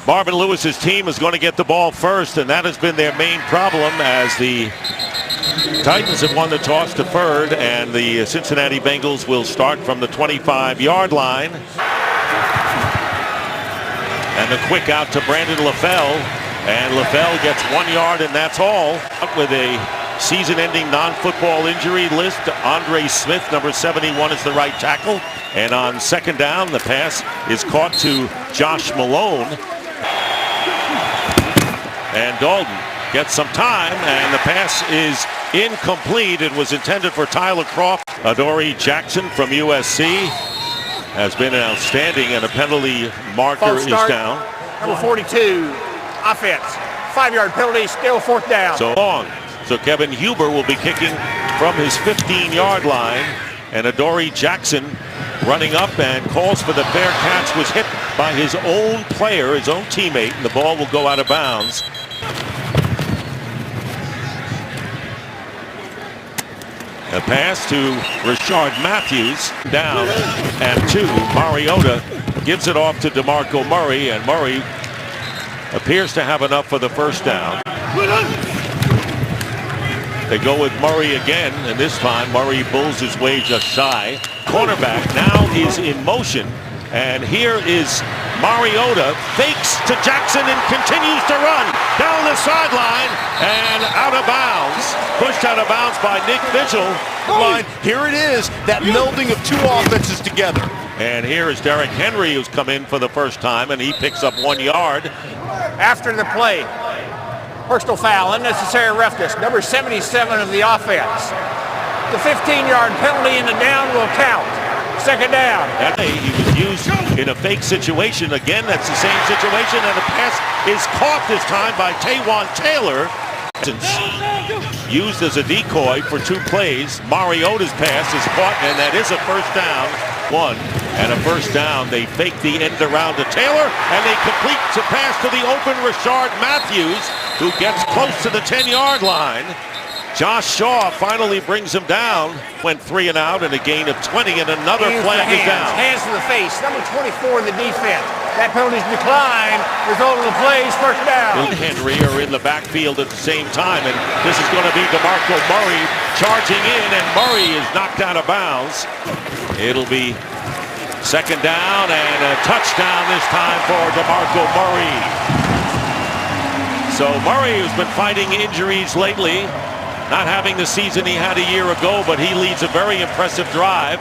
Marvin Lewis's team is going to get the ball first, and that has been their main problem as the Titans have won the toss deferred, and the Cincinnati Bengals will start from the 25-yard line. And the quick out to Brandon LaFell, and LaFell gets 1 yard, and that's all. With a season-ending non-football injury list, Andre Smith, number 71, is the right tackle. And on second down, the pass is caught to Josh Malone. And Dalton gets some time, and the pass is incomplete. It was intended for Tyler Croft. Adoree Jackson from USC has been outstanding, and a penalty marker is down. Number 42, offense. 5-yard penalty, still fourth down. So long. So Kevin Huber will be kicking from his 15-yard line, and Adoree Jackson running up and calls for the fair catch, was hit by his own player, his own teammate, and the ball will go out of bounds. A pass to Rashard Matthews, down and 2. Mariota gives it off to DeMarco Murray, and Murray appears to have enough for the first down. They go with Murray again, and this time Murray bulls his way just shy. Cornerback now is in motion, and here is Mariota, fakes to Jackson and continues to run down the sideline and out of bounds. Pushed out of bounds by Nick Vigil. Here it is, that melding of two offenses together. And here is Derrick Henry, who's come in for the first time, and he picks up 1 yard. After the play, personal foul, unnecessary roughness, number 77 of the offense. The 15-yard penalty in the down will count. Second down. That day he was used in a fake situation. Again, that's the same situation, and the pass is caught this time by Taywan Taylor. Used as a decoy for 2 plays. Mariota's pass is caught, and that is a first down. 1 and a first down. They fake the end around to Taylor, and they complete the pass to the open Rashard Matthews, who gets close to the 10-yard line. Josh Shaw finally brings him down. Went 3 and out, and a gain of 20, and another flag is down. Hands to the face. Number 24 in the defense. That penalty's declined. Result of the plays, first down. And Henry are in the backfield at the same time, and this is going to be DeMarco Murray charging in, and Murray is knocked out of bounds. It'll be second down and a touchdown this time for DeMarco Murray. So Murray, who's been fighting injuries lately, not having the season he had a year ago, but he leads a very impressive drive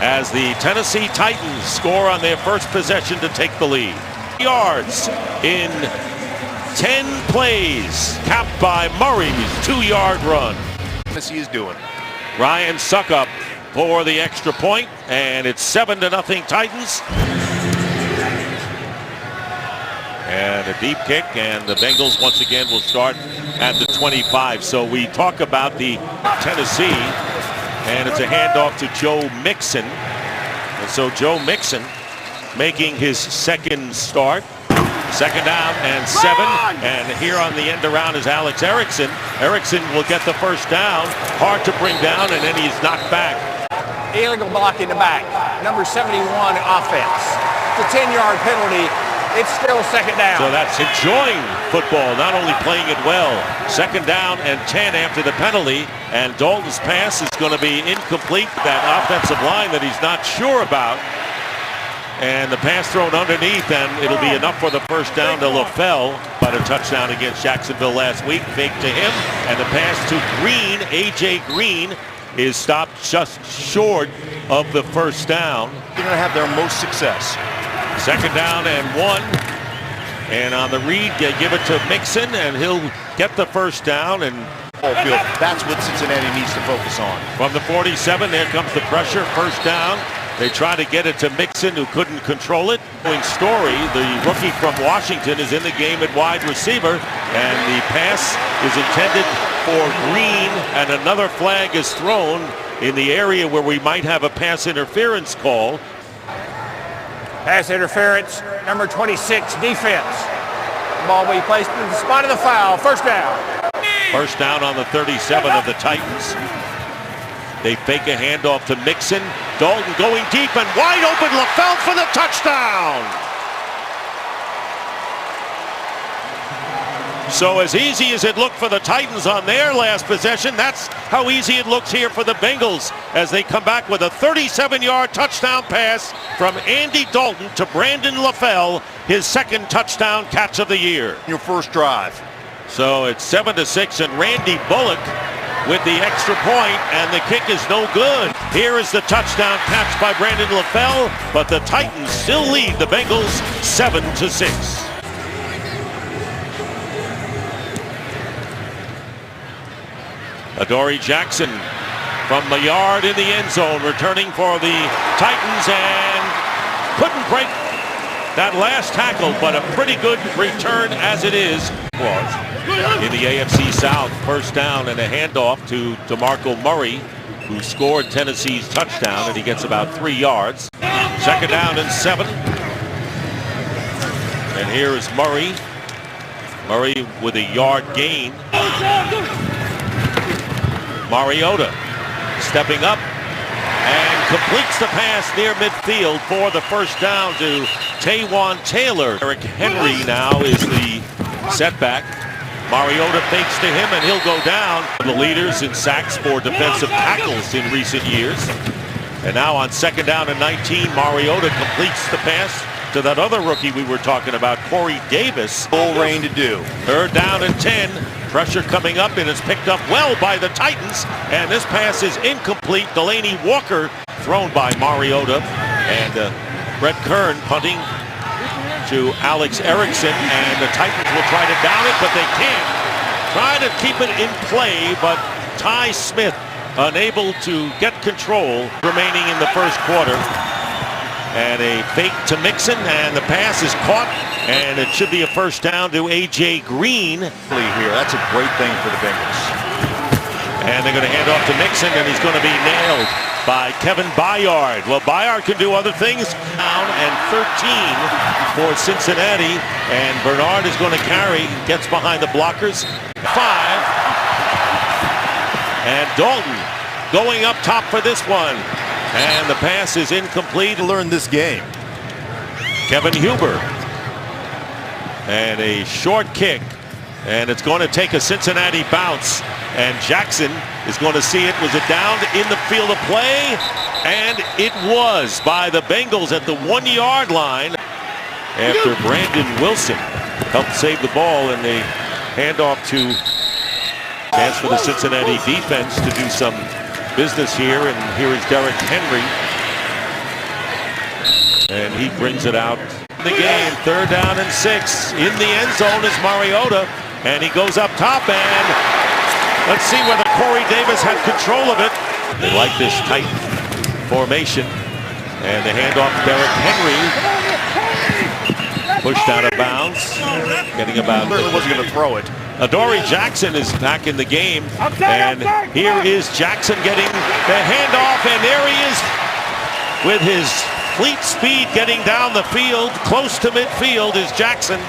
as the Tennessee Titans score on their first possession to take the lead. Yards in 10 plays, capped by Murray's 2-yard run. Tennessee is doing. Ryan Suckup for the extra point, and it's 7-0 Titans. And a deep kick, and the Bengals once again will start at the 25. So we talk about the Tennessee, and it's a handoff to Joe Mixon. And so Joe Mixon making his second start. Second down and 7. And here on the end around is Alex Erickson. Erickson will get the first down. Hard to bring down, and then he's knocked back. Illegal block in the back. Number 71 offense. It's a 10-yard penalty. It's still second down. So that's enjoying football, not only playing it well. Second down and 10 after the penalty, and Dalton's pass is going to be incomplete. That offensive line that he's not sure about. And the pass thrown underneath, and it'll be enough for the first down to LaFell. But a touchdown against Jacksonville last week, fake to him, and the pass to Green, A.J. Green, is stopped just short of the first down. They're going to have their most success. Second down and 1. And on the read, they give it to Mixon, and he'll get the first down. And that's what Cincinnati needs to focus on. From the 47, there comes the pressure. First down. They try to get it to Mixon, who couldn't control it. Story, the rookie from Washington, is in the game at wide receiver, and the pass is intended for Green, and another flag is thrown in the area where we might have a pass interference call. Pass interference, number 26, defense. The ball will be placed in the spot of the foul. First down. First down on the 37 of the Titans. They fake a handoff to Mixon. Dalton going deep and wide open. LaFell for the touchdown. So as easy as it looked for the Titans on their last possession, that's how easy it looks here for the Bengals as they come back with a 37-yard touchdown pass from Andy Dalton to Brandon LaFell, his second touchdown catch of the year. Your first drive. So it's 7-6, and Randy Bullock with the extra point, and the kick is no good. Here is the touchdown catch by Brandon LaFell, but the Titans still lead the Bengals 7-6. Adoree Jackson from the yard in the end zone, returning for the Titans, and couldn't break that last tackle, but a pretty good return as it is. In the AFC South, first down and a handoff to DeMarco Murray, who scored Tennessee's touchdown, and he gets about 3 yards. Second down and 7. And here is Murray. Murray with a yard gain. Mariota stepping up and completes the pass near midfield for the first down to Taywan Taylor. Eric Henry now is the setback. Mariota fakes to him, and he'll go down. The leaders in sacks for defensive tackles in recent years. And now on second down and 19, Mariota completes the pass to that other rookie we were talking about, Corey Davis. Full reign to do. Third down and 10. Pressure coming up, and it's picked up well by the Titans. And this pass is incomplete. Delaney Walker thrown by Mariota. And Brett Kern punting to Alex Erickson, and the Titans will try to down it, but they can't. Try to keep it in play, but Ty Smith unable to get control remaining in the first quarter. And a fake to Mixon, and the pass is caught, and it should be a first down to A.J. Green. Here, that's a great thing for the Bengals. And they're going to hand off to Mixon, and he's going to be nailed by Kevin Byard. Well, Byard can do other things. Down and 13 for Cincinnati, and Bernard is going to carry, gets behind the blockers. 5. And Dalton going up top for this one. And the pass is incomplete. Learn this game. Kevin Huber. And a short kick. And it's going to take a Cincinnati bounce. And Jackson is going to see it. Was it down in the field of play? And it was by the Bengals at the 1-yard line. After Brandon Wilson helped save the ball, and they hand off to chance for the Cincinnati defense to do some business here, and here is Derrick Henry, and he brings it out. The game, third down and 6. In the end zone is Mariota, and he goes up top, and let's see whether Corey Davis had control of it. They like this tight formation, and the handoff to Derrick Henry. Pushed out of bounds, getting about. Clearly wasn't going to throw it. Adoree Jackson is back in the game, and here is Jackson getting the handoff, and there he is with his fleet speed getting down the field. Close to midfield is Jackson.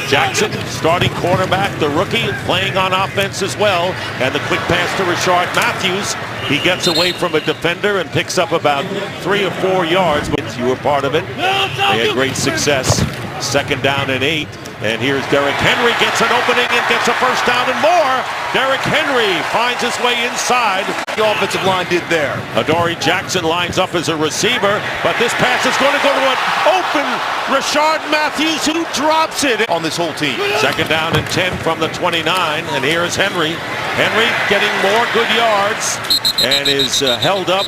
Jackson, starting quarterback, the rookie, playing on offense as well, and the quick pass to Rashard Matthews. He gets away from a defender and picks up about 3 or 4 yards, but you were part of it. They had great success. Second down and 8. And here's Derrick Henry, gets an opening and gets a first down and more. Derrick Henry finds his way inside. The offensive line did there. Adoree Jackson lines up as a receiver, but this pass is going to go to an open Rashard Matthews, who drops it on this whole team. Second down and 10 from the 29, and here is Henry. Henry getting more good yards and is held up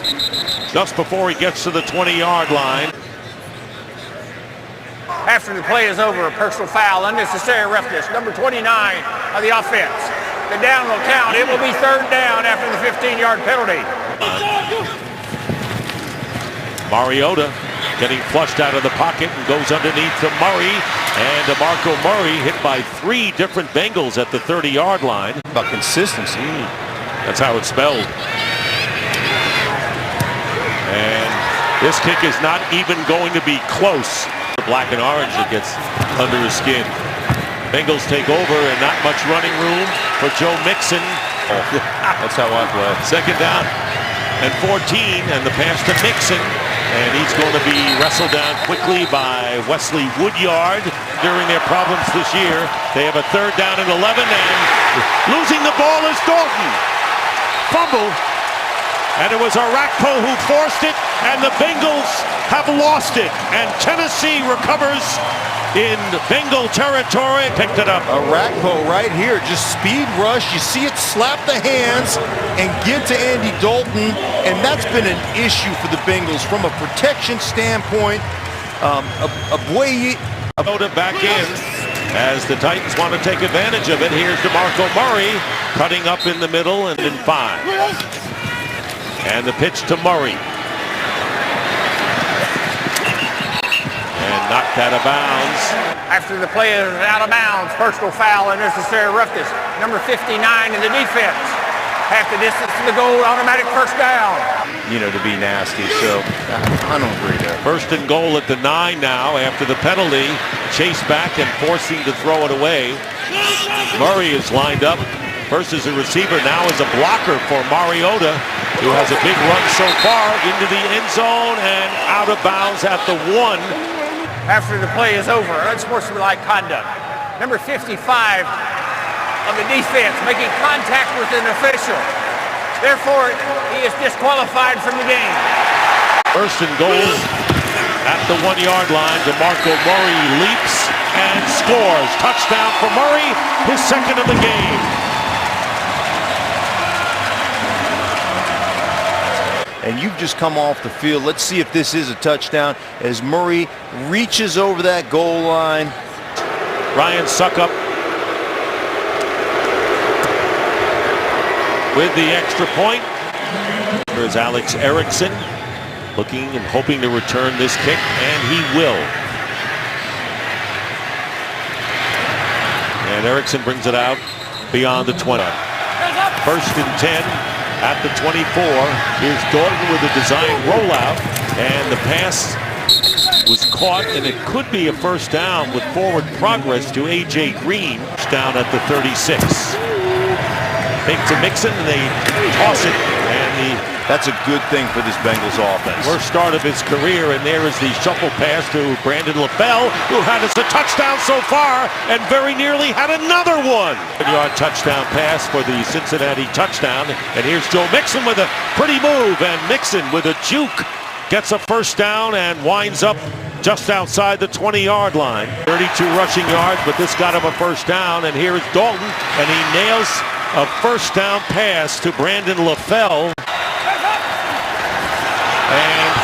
just before he gets to the 20-yard line. After the play is over, a personal foul, unnecessary roughness, number 29 of the offense. The down will count. It will be third down after the 15-yard penalty. Mariota getting flushed out of the pocket and goes underneath to Murray. And DeMarco Murray hit by 3 different Bengals at the 30-yard line. About consistency. That's how it's spelled. And this kick is not even going to be close. Black and orange that gets under his skin. Bengals take over, and not much running room for Joe Mixon. That's how I play. Second down and 14, and the pass to Mixon. And he's going to be wrestled down quickly by Wesley Woodyard during their problems this year. They have a 3rd down and 11, and losing the ball is Dalton. Fumble. And it was Arakpo who forced it, and the Bengals have lost it. And Tennessee recovers in Bengal territory. Picked it up. Arakpo right here, just speed rush. You see it slap the hands and get to Andy Dalton, and that's been an issue for the Bengals from a protection standpoint. Oda back in as the Titans want to take advantage of it. Here's DeMarco Murray cutting up in the middle and in 5. And the pitch to Murray. And knocked out of bounds. After the play is out of bounds, personal foul and necessary roughness. Number 59 in the defense. Half the distance to the goal, automatic 1st down. You know, to be nasty, so I don't agree there. 1st and goal at the 9 now after the penalty. Chase back and forcing to throw it away. Murray is lined up. First as a receiver, now as a blocker for Mariota, who has a big run so far into the end zone and out of bounds at the 1. After the play is over, unsportsmanlike conduct. Number 55 of the defense making contact with an official. Therefore, he is disqualified from the game. 1st and goal at the 1-yard line. DeMarco Murray leaps and scores. Touchdown for Murray, his 2nd of the game. And you've just come off the field. Let's see if this is a touchdown as Murray reaches over that goal line. Ryan Suckup with the extra point. There's Alex Erickson looking and hoping to return this kick, and he will. And Erickson brings it out beyond the 20. 1st and 10. At the 24, here's Dalton with a design rollout, and the pass was caught, and it could be a 1st down with forward progress to A.J. Green. Down at the 36. Fake to Mixon, and they toss it, and that's a good thing for this Bengals offense. Worst start of his career, and there is the shuffle pass to Brandon LaFell, who had us a touchdown so far, and very nearly had another one. 1-yard touchdown pass for the Cincinnati touchdown, and here's Joe Mixon with a pretty move, and Mixon with a juke gets a 1st down and winds up just outside the 20-yard line. 32 rushing yards, but this got him a 1st down, and here is Dalton, and he nails a 1st down pass to Brandon LaFell. And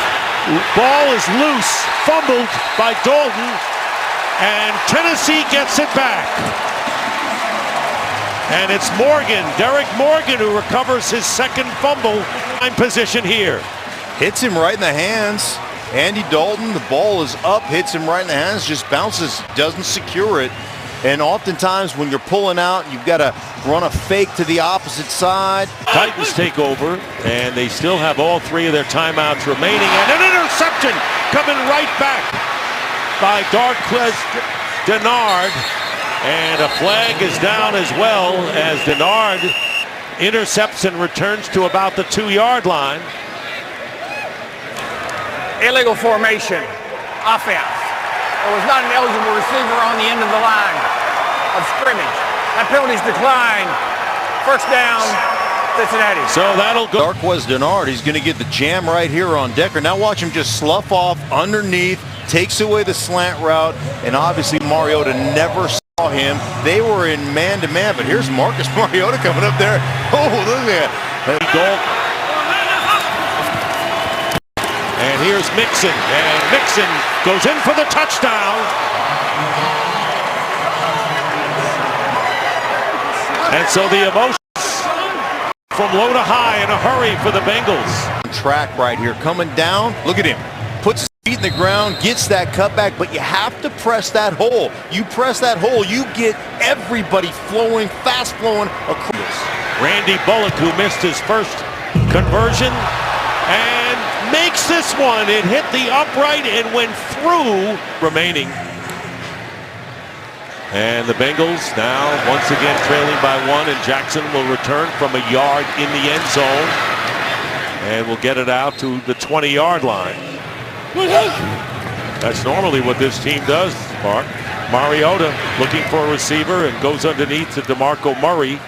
ball is loose, fumbled by Dalton, and Tennessee gets it back. And it's Morgan, Derek Morgan, who recovers his 2nd fumble in position here. Hits him right in the hands. Andy Dalton, the ball is up, hits him right in the hands, just bounces, doesn't secure it. And oftentimes when you're pulling out, you've got to run a fake to the opposite side. Titans take over, and they still have all 3 of their timeouts remaining. And an interception coming right back by Darquez Denard. And a flag is down as well as Denard intercepts and returns to about the 2-yard line. Illegal formation, offense. There was not an eligible receiver on the end of the line of scrimmage. That penalty's declined. 1st down, Cincinnati. So that'll go. Darquez Denard, he's going to get the jam right here on Decker. Now watch him just slough off underneath, takes away the slant route, and obviously Mariota never saw him. They were in man-to-man, but here's Marcus Mariota coming up there. Oh, look at that. And here's Mixon, and Mixon goes in for the touchdown. And so the emotions from low to high in a hurry for the Bengals. Track right here, coming down. Look at him. Puts his feet in the ground, gets that cutback, but you have to press that hole. You press that hole, you get everybody flowing, fast flowing across. Randy Bullock, who missed his 1st conversion, and makes this one. It hit the upright and went through remaining. And the Bengals now once again trailing by 1, and Jackson will return from a yard in the end zone and will get it out to the 20-yard line. That's normally what this team does, Mark. Mariota looking for a receiver and goes underneath to DeMarco Murray.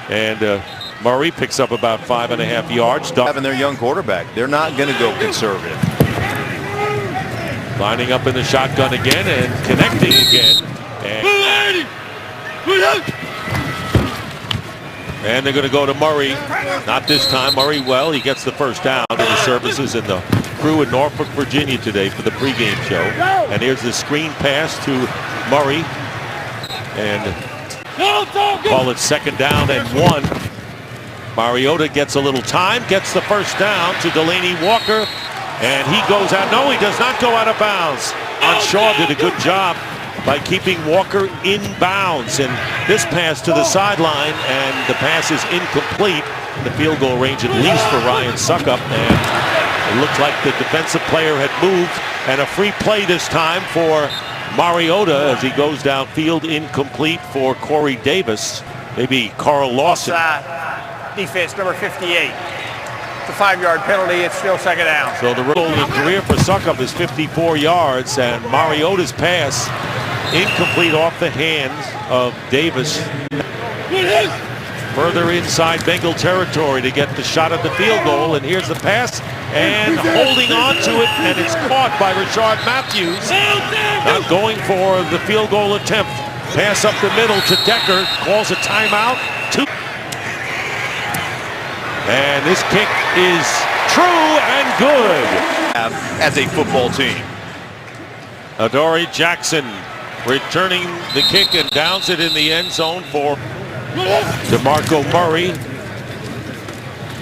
And Murray picks up about 5.5 yards. Having their young quarterback, they're not going to go conservative. Lining up in the shotgun again and connecting again. And they're going to go to Murray. Not this time. Murray, well, he gets the first down to the services in the crew in Norfolk, Virginia today for the pregame show. And here's the screen pass to Murray. And call it 2nd down and 1. Mariota gets a little time, gets the first down to Delaney Walker. And he goes out. No, he does not go out of bounds. Shaw did a good job by keeping Walker in bounds. And this pass to the sideline, and the pass is incomplete. The field goal range at least for Ryan Suckup. And it looked like the defensive player had moved. And a free play this time for Mariota as he goes downfield, incomplete for Corey Davis. Maybe Carl Lawson. Defense number 58. It's a 5-yard penalty. It's still 2nd down. So the career for Suckup is 54 yards, and Mariota's pass incomplete off the hands of Davis. Further inside Bengal territory to get the shot at the field goal, and here's the pass, and holding on to it, and it's caught by Rashard Matthews. Not going for the field goal attempt. Pass up the middle to Decker, calls a timeout. And this kick is true and good. As a football team. Adoree Jackson returning the kick and downs it in the end zone for DeMarco Murray.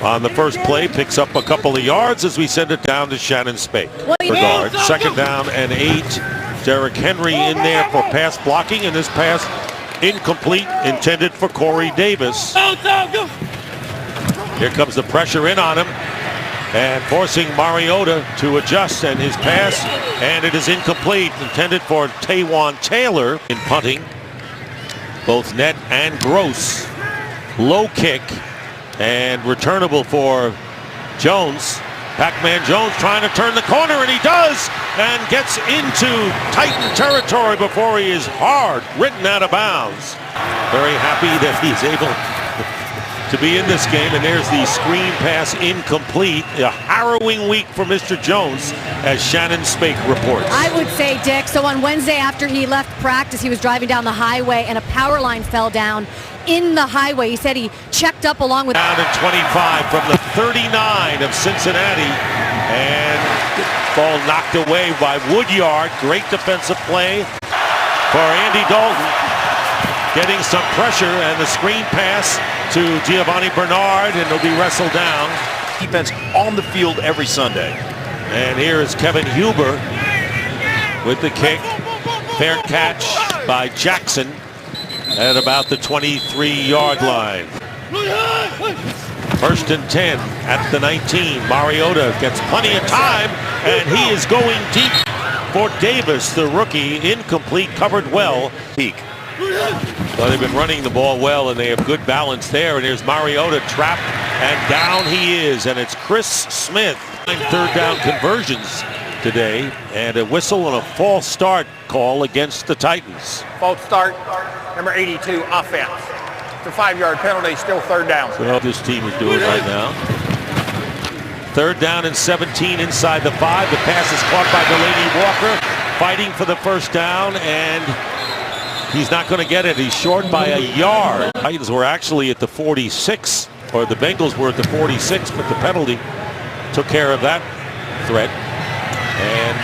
On the first play, picks up a couple of yards as we send it down to Shannon Spake. Regard, 2nd down and 8. Derrick Henry in there for pass blocking, and this pass incomplete, intended for Corey Davis. Here comes the pressure in on him and forcing Mariota to adjust, and his pass, and it is incomplete, intended for Taywan Taylor in punting. Both net and gross. Low kick and returnable for Jones. Pac-Man Jones trying to turn the corner, and he does, and gets into Titan territory before he is hard written out of bounds. Very happy that he's able to be in this game, and there's the screen pass incomplete. A harrowing week for Mr. Jones, as Shannon Spake reports. I would say, Dick, so on Wednesday after he left practice, he was driving down the highway and a power line fell down in the highway. He said he checked up along with... Down at 25 from the 39 of Cincinnati, and ball knocked away by Woodyard. Great defensive play for Andy Dalton. Getting some pressure, and the screen pass to Giovanni Bernard, and it'll be wrestled down. Defense on the field every Sunday. And here is Kevin Huber with the kick. Fair catch by Jackson at about the 23-yard line. 1st and 10 at the 19. Mariota gets plenty of time, and he is going deep for Davis, the rookie. Incomplete, covered well. Peak. So they've been running the ball well, and they have good balance there. And here's Mariota trapped, and down he is. And it's Chris Smith. 3rd down conversions today, and a whistle and a false start call against the Titans. False start, number 82, offense. It's a 5-yard penalty, still 3rd down. So this team is doing right now. 3rd down and 17 inside the 5. The pass is caught by Delaney Walker, fighting for the first down, and he's not going to get it. He's short by a yard. The Titans were actually at the 46, or the Bengals were at the 46, but the penalty took care of that threat. And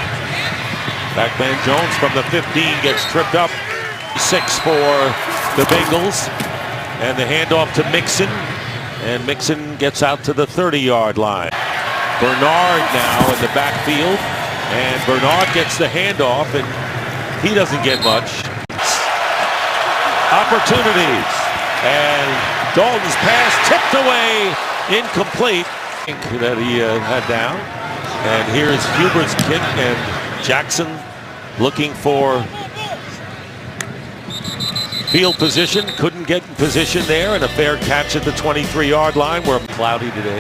Pac-Man Jones from the 15 gets tripped up. 6 for the Bengals. And the handoff to Mixon. And Mixon gets out to the 30-yard line. Bernard now in the backfield. And Bernard gets the handoff, and he doesn't get much. Opportunities, and Dalton's pass tipped away, incomplete, that he had down. And here's Hubert's kick, and Jackson looking for field position, couldn't get in position there, and a fair catch at the 23-yard line. We're cloudy today,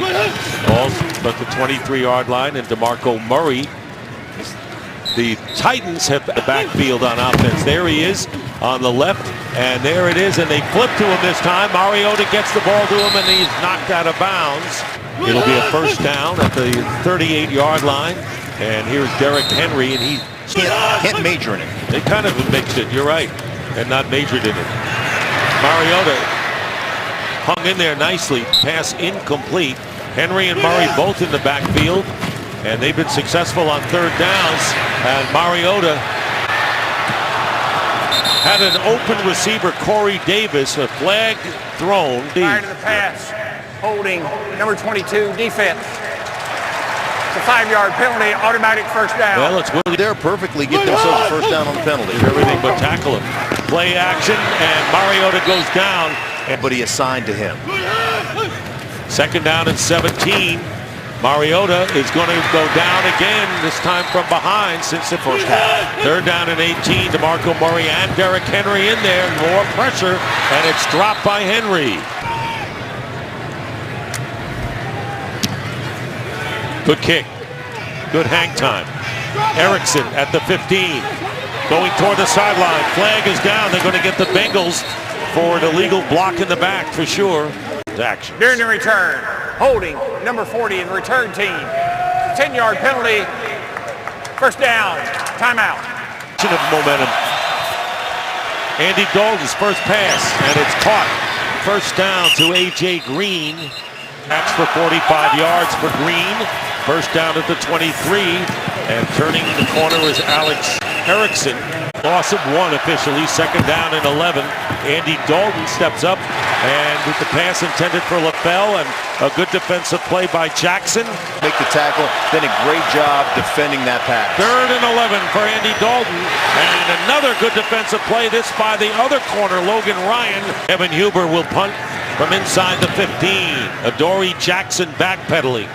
all but the 23-yard line, and DeMarco Murray The Titans have the backfield on offense. There he is on the left, and there it is, and they flip to him this time. Mariota gets the ball to him, and he's knocked out of bounds. It'll be a first down at the 38-yard line, and here's Derrick Henry, and he Can't major in it. They kind of mixed it, you're right, and not majored in it. Mariota hung in there nicely. Pass incomplete. Henry and Murray both in the backfield, and they've been successful on third downs. And Mariota had an open receiver, Corey Davis, a flag thrown. Prior to the pass, holding number 22 defense. It's a 5-yard penalty, automatic first down. Well, it's Willie There perfectly get themselves a first down on the penalty. everything but tackle him. Play action, and Mariota goes down. But he assigned to him. Second down and 17. Mariota is going to go down again, this time from behind since the first half. Third down and 18. DeMarco Murray and Derrick Henry in there. More pressure, and it's dropped by Henry. Good kick. Good hang time. Erickson at the 15. Going toward the sideline. Flag is down. They're going to get the Bengals for an illegal block in the back for sure. Action. During the return, holding number 40 in the return team. 10-yard penalty, first down, timeout. Of momentum. Andy Dalton's first pass, and it's caught. First down to A.J. Green. That's for 45 yards for Green. First down at the 23, and turning the corner is Alex Erickson. Loss of 1 officially. Second down and 11. Andy Dalton steps up, and with the pass intended for LaFell, and a good defensive play by Jackson. Make the tackle, then a great job defending that pass. Third and 11 for Andy Dalton, and another good defensive play, this by the other corner, Logan Ryan. Evan Huber will punt from inside the 15. Adoree Jackson backpedaling.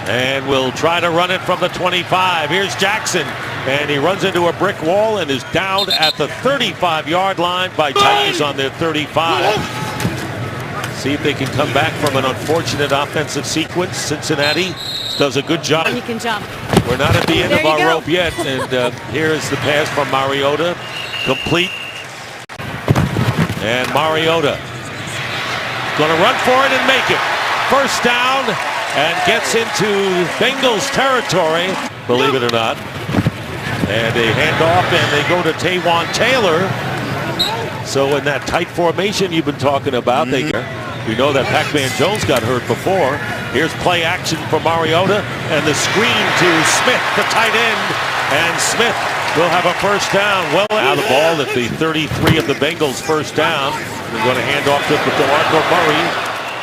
And will try to run it from the 25. Here's Jackson, and he runs into a brick wall and is downed at the 35-yard line by Titans on their 35. See if they can come back from an unfortunate offensive sequence. Cincinnati does a good job. He can jump. We're not at the end There of you our go. rope yet, and here is the pass from Mariota. Complete. And Mariota going to run for it and make it. First down, and gets into Bengals territory, believe it or not. And they hand off, and they go to Taywan Taylor. So in that tight formation you've been talking about, we know that Pac-Man Jones got hurt before. Here's play action for Mariota, and the screen to Smith, the tight end. And Smith will have a first down. Well out of the ball at the 33 of the Bengals. First down. They're going to hand off to DeMarco Murray.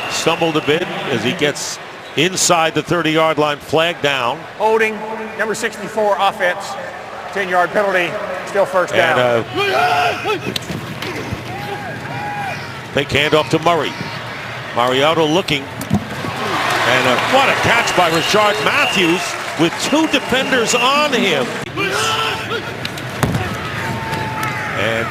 Stumbled a bit as he gets inside the 30-yard line, flag down. Holding number 64 offense, 10-yard penalty, still first down. And fake handoff to Murray. Mariota looking. And what a catch by Rashard Matthews with 2 defenders on him. And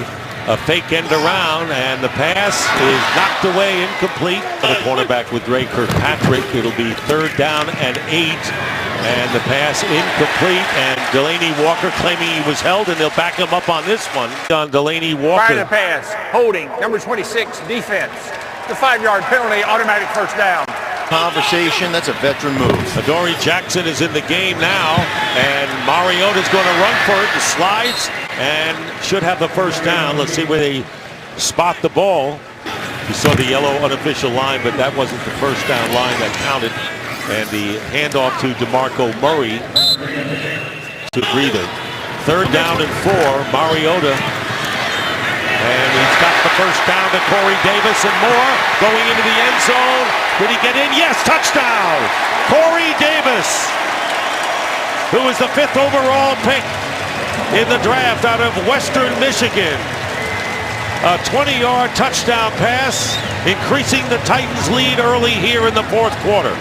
a fake end around, and the pass is knocked away, incomplete. The cornerback with Dre Kirkpatrick. It'll be third down and 8, and the pass incomplete. And Delaney Walker claiming he was held, and they'll back him up on this one. On Delaney Walker. Prior to the pass, holding number 26 defense. The 5-yard penalty, automatic first down. Conversation, that's a veteran move. Adoree Jackson is in the game now, and Mariota's going to run for it and slides and should have the first down. Let's see where they spot the ball. You saw the yellow unofficial line, but that wasn't the first down line that counted. And the handoff to DeMarco Murray to breathe. Third down and 4, Mariota. And he's got the first down to Corey Davis and more. Going into the end zone. Did he get in? Yes, touchdown! Corey Davis, who is the 5th overall pick in the draft out of Western Michigan. A 20-yard touchdown pass, increasing the Titans' lead early here in the 4th quarter.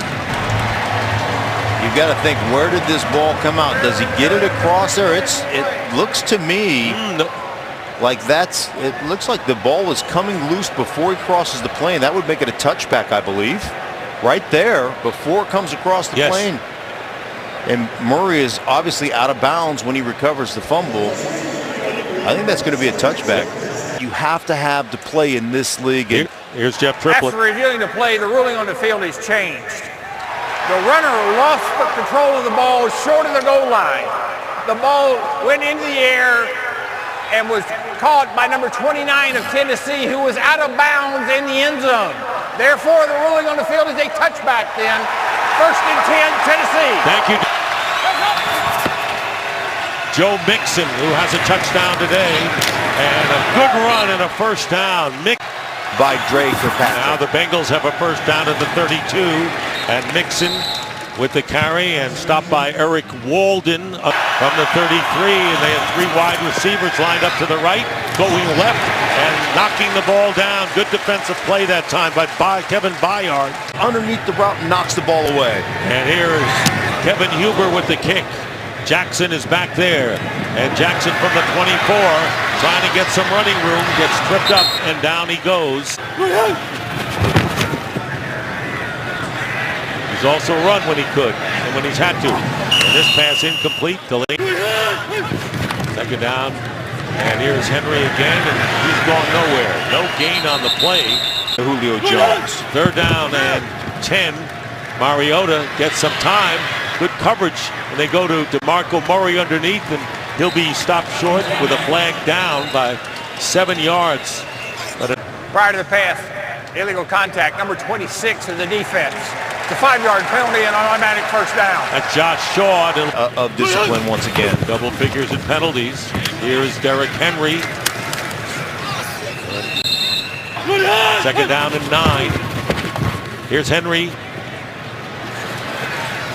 You've got to think, where did this ball come out? Does he get it across there? It looks to me like it looks like the ball was coming loose before he crosses the plane. That would make it a touchback, I believe. Right there, before it comes across the plane. And Murray is obviously out of bounds when he recovers the fumble. I think that's going to be a touchback. You have to have the play in this league. Here's Jeff Triplett. After reviewing the play, the ruling on the field has changed. The runner lost control of the ball short of the goal line. The ball went into the air and was caught by number 29 of Tennessee, who was out of bounds in the end zone. Therefore, the ruling on the field is a touchback then. First and 10, Tennessee. Thank you. Joe Mixon, who has a touchdown today, and a good run and a first down. By Dre Kirkpatrick. Now the Bengals have a first down at the 32, and Mixon with the carry and stopped by Eric Walden from the 33, and they have three wide receivers lined up to the right, going left and knocking the ball down. Good defensive play that time by Kevin Byard. Underneath the route, knocks the ball away. And here's Kevin Huber with the kick. Jackson is back there, and Jackson from the 24 trying to get some running room, gets tripped up, and down he goes. He's also run when he could and when he's had to. And this pass incomplete. Second down, and here's Henry again, and he's gone nowhere. No gain on the play. Julio Jones. Third down and 10. Mariota gets some time. Good coverage, and they go to DeMarco Murray underneath, and he'll be stopped short with a flag down by 7 yards. Prior to the pass, illegal contact, number 26 of the defense. It's a 5-yard penalty and an automatic first down. That's Josh Shaw of discipline once again. Double figures in penalties. Here's Derrick Henry. Second down and 9. Here's Henry.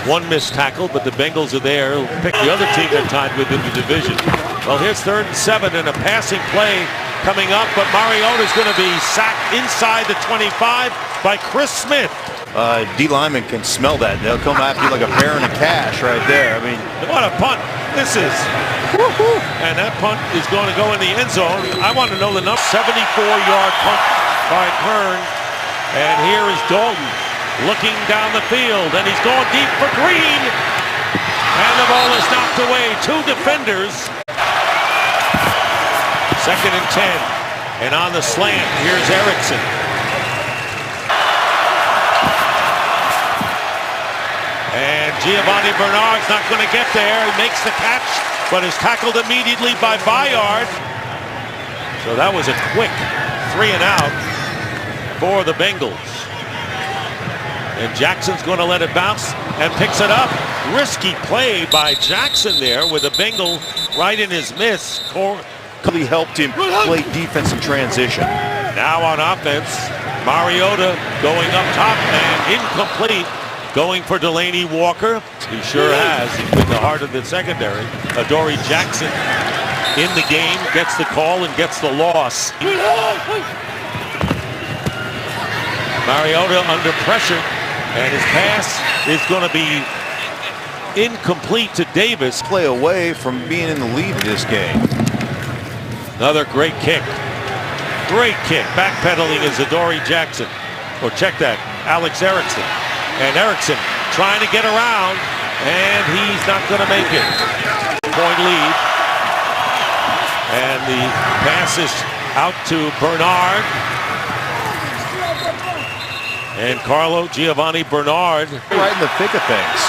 One missed tackle, but the Bengals are there. He'll pick the other team they're tied with in the division. Well, here's 3rd and 7 and a passing play coming up, but Mariota's going to be sacked inside the 25 by Chris Smith. D lineman can smell that. They'll come after you like a bear in a cache right there. I mean, what a punt this is. Woo-hoo. And that punt is going to go in the end zone. I want to know the number. 74-yard punt by Kern. And here is Dalton looking down the field, and he's going deep for Green. And the ball is knocked away. 2 defenders. 2nd and 10. And on the slant, here's Erickson. And Giovanni Bernard's not going to get there. He makes the catch, but is tackled immediately by Byard. So that was a quick 3 and out for the Bengals. And Jackson's going to let it bounce and picks it up. Risky play by Jackson there with a Bengal right in his miss. Really helped him play defense in transition. Now on offense, Mariota going up top and incomplete. Going for Delaney Walker. He sure has. He's been the heart of the secondary. Adoree Jackson in the game, gets the call and gets the loss. Mariota under pressure, and his pass is going to be incomplete to Davis. Play away from being in the lead of this game. Another great kick. Great kick. Backpedaling is Adoree Jackson. Or check that, Alex Erickson. And Erickson trying to get around, and he's not going to make it. Point lead. And the pass is out to Bernard. And Carlo Giovanni Bernard. Right in the thick of things.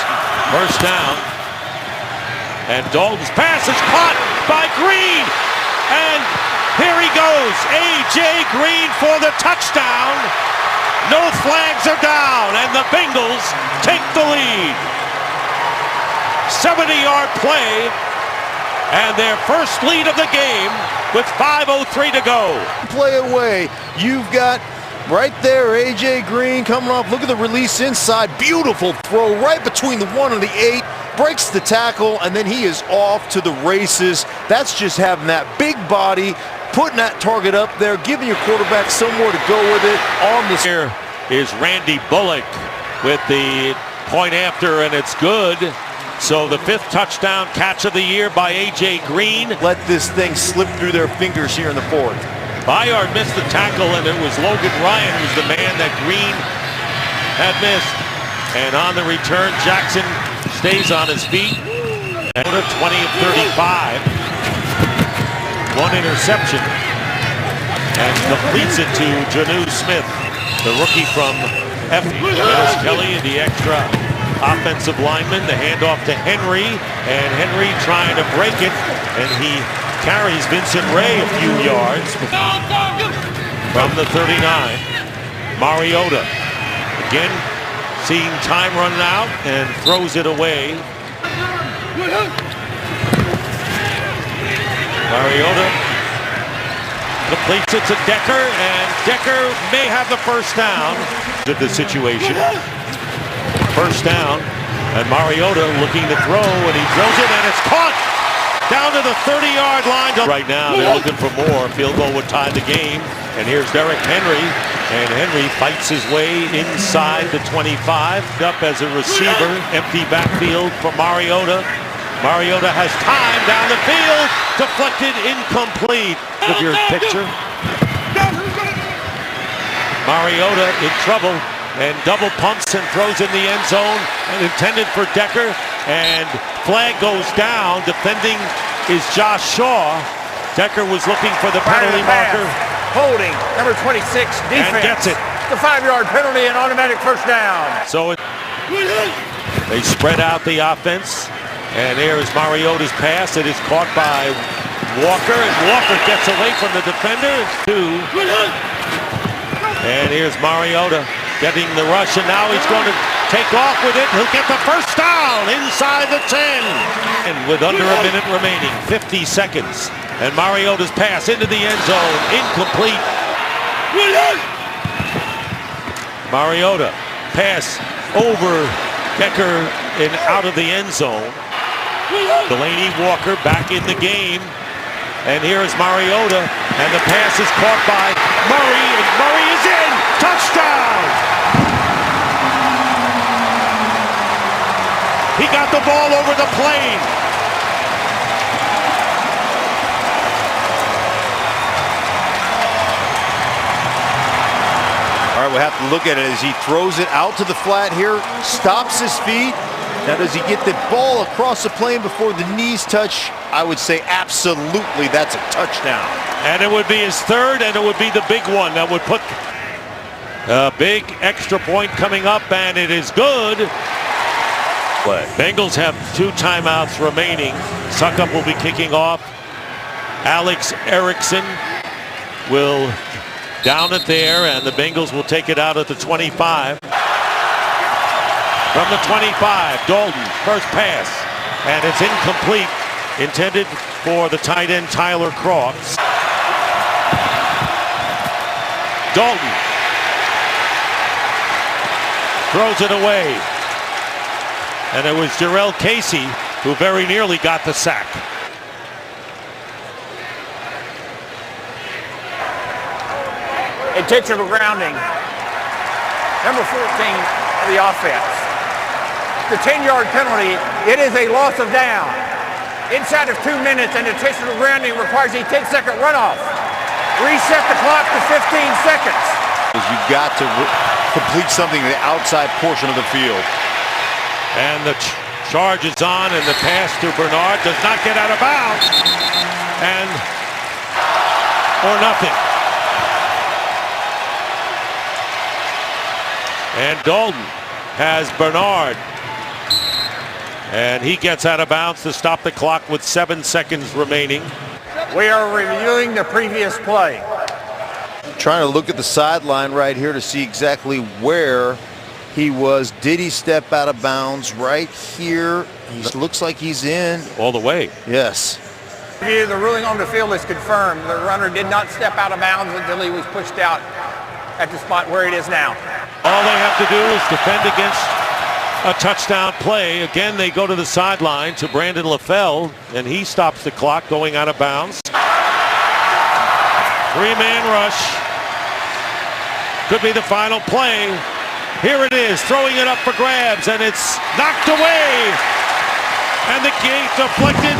First down. And Dalton's pass is caught by Green. And here he goes. A.J. Green for the touchdown. No flags are down, and the Bengals take the lead. 70-yard play, and their first lead of the game with 5:03 to go. Play away. You've got right there A.J. Green coming off. Look at the release inside. Beautiful throw right between the 1 and the 8. Breaks the tackle, and then he is off to the races. That's just having that big body, putting that target up there, giving your quarterback somewhere to go with it on the... Here is Randy Bullock with the point after, and it's good. So the 5th touchdown catch of the year by A.J. Green. Let this thing slip through their fingers here in the 4th. Byard missed the tackle, and it was Logan Ryan who's the man that Green had missed. And on the return, Jackson stays on his feet. And 20 of 35. One interception. And completes it to Janu Smith, the rookie from Dennis Kelly, the extra offensive lineman. The handoff to Henry, and Henry trying to break it, and he carries Vincent Ray a few yards from the 39. Mariota again seeing time running out and throws it away. Mariota completes it to Decker, and Decker may have the first down of the situation. First down, and Mariota looking to throw, and he throws it, and it's caught down to the 30-yard line. Right now, they're looking for more. Field goal would tie the game, and here's Derrick Henry, and Henry fights his way inside the 25, up as a receiver. Empty backfield for Mariota. Mariota has time down the field, deflected, incomplete. With your picture, Mariota in trouble, and double pumps and throws in the end zone, and intended for Decker, and flag goes down. Defending is Josh Shaw. Decker was looking for the penalty marker. Holding, number 26, defense. And gets it. The 5-yard penalty and automatic first down. So they spread out the offense, and there is Mariota's pass. It is caught by Walker, and Walker gets away from the defender. It's 2. And here's Mariota getting the rush, and now he's going to take off with it. He'll get the first down inside the 10. And with under a minute remaining, 50 seconds. And Mariota's pass into the end zone, incomplete. Mariota pass over Decker and out of the end zone. Delaney Walker back in the game. And here is Mariota, and the pass is caught by Murray, and Murray is in! Touchdown! He got the ball over the plane. All right, we'll have to look at it as he throws it out to the flat here, stops his feet. Now, does he get the ball across the plane before the knees touch? I would say absolutely that's a touchdown. And it would be his third, and it would be the big one that would put a big extra point coming up, and it is good. Bengals have 2 timeouts remaining. Suckup will be kicking off. Alex Erickson will down it there, and the Bengals will take it out at the 25. From the 25, Dalton, first pass, and it's incomplete. Intended for the tight end, Tyler Crofts. Dalton throws it away. And it was Jarrell Casey who very nearly got the sack. Intentional grounding. Number 14 of the offense. The 10-yard penalty, it is a loss of down. Inside of 2 minutes, and intentional grounding requires a 10-second runoff. Reset the clock to 15 seconds. You've got to complete something in the outside portion of the field. And the charge is on, and the pass to Bernard does not get out of bounds. And or nothing. And Dalton has Bernard. And he gets out of bounds to stop the clock with 7 seconds remaining. We are reviewing the previous play. Trying to look at the sideline right here to see exactly where he was. Did he step out of bounds right here? He looks like he's in. All the way. Yes. The ruling on the field is confirmed. The runner did not step out of bounds until he was pushed out at the spot where it is now. All they have to do is defend against a touchdown play. Again, they go to the sideline to Brandon LaFell, and he stops the clock going out of bounds. 3-man rush. Could be the final play. Here it is, throwing it up for grabs, and it's knocked away. And the game deflected.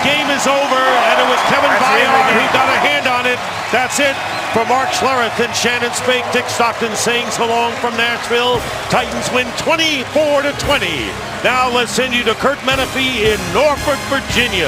Game is over, and it was Kevin Byard who got a hand on it. it. That's it for Mark Schlereth and Shannon Spake. Dick Stockton sings so long from Nashville. Titans win 24-20. Now let's send you to Kurt Menefee in Norfolk, Virginia.